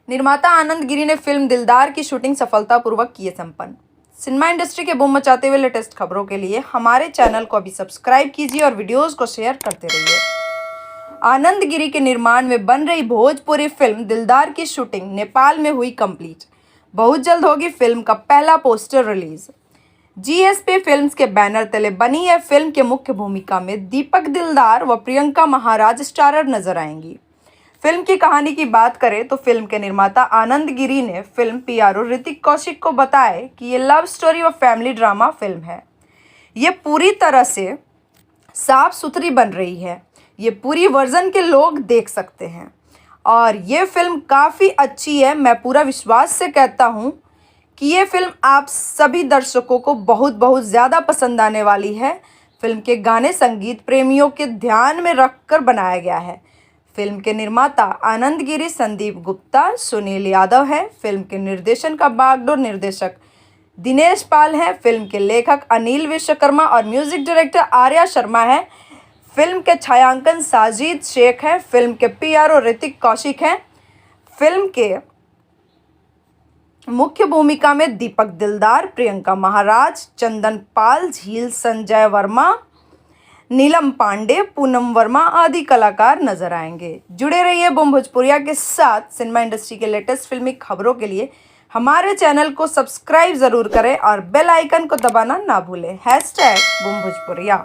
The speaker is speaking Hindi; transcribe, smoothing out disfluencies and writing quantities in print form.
निर्माता आनंद गिरी ने फिल्म दिलदार की शूटिंग सफलतापूर्वक की है संपन्न। सिनेमा इंडस्ट्री के बूम मचाते हुए लेटेस्ट खबरों के लिए हमारे चैनल को अभी सब्सक्राइब कीजिए और वीडियोस को शेयर करते रहिए। आनंद गिरी के निर्माण में बन रही भोजपुरी फिल्म दिलदार की शूटिंग नेपाल में हुई कंप्लीट। बहुत जल्द होगी फिल्म का पहला पोस्टर रिलीज। जीएसपी फिल्म्स के बैनर तले बनी है फिल्म के मुख्य भूमिका में दीपक दिलदार व प्रियंका महाराज स्टारर नजर आएंगी। फिल्म की कहानी की बात करें तो फिल्म के निर्माता आनंद गिरी ने फिल्म पीआरओ ऋतिक कौशिक को बताया कि ये लव स्टोरी व फैमिली ड्रामा फिल्म है। ये पूरी तरह से साफ सुथरी बन रही है। ये पूरी वर्जन के लोग देख सकते हैं और ये फिल्म काफ़ी अच्छी है। मैं पूरा विश्वास से कहता हूँ कि ये फिल्म आप सभी दर्शकों को बहुत बहुत ज़्यादा पसंद आने वाली है। फिल्म के गाने संगीत प्रेमियों के ध्यान में रखकर बनाया गया है। फिल्म के निर्माता आनंद गिरी, संदीप गुप्ता, सुनील यादव हैं। फिल्म के निर्देशन का बागडोर निर्देशक दिनेश पाल है। फिल्म के लेखक अनिल विश्वकर्मा और म्यूजिक डायरेक्टर आर्या शर्मा है। फिल्म के छायांकन साजिद शेख है। फिल्म के पीआरओ ऋतिक कौशिक हैं। फिल्म के मुख्य भूमिका में दीपक दिलदार, प्रियंका महाराज, चंदन पाल, झील संजय वर्मा, नीलम पांडे, पूनम वर्मा आदि कलाकार नजर आएंगे। जुड़े रहिए बूम भोजपुरिया के साथ। सिनेमा इंडस्ट्री के लेटेस्ट फिल्मी खबरों के लिए हमारे चैनल को सब्सक्राइब जरूर करें और बेल आइकन को दबाना ना भूलें। #बूम भोजपुरिया।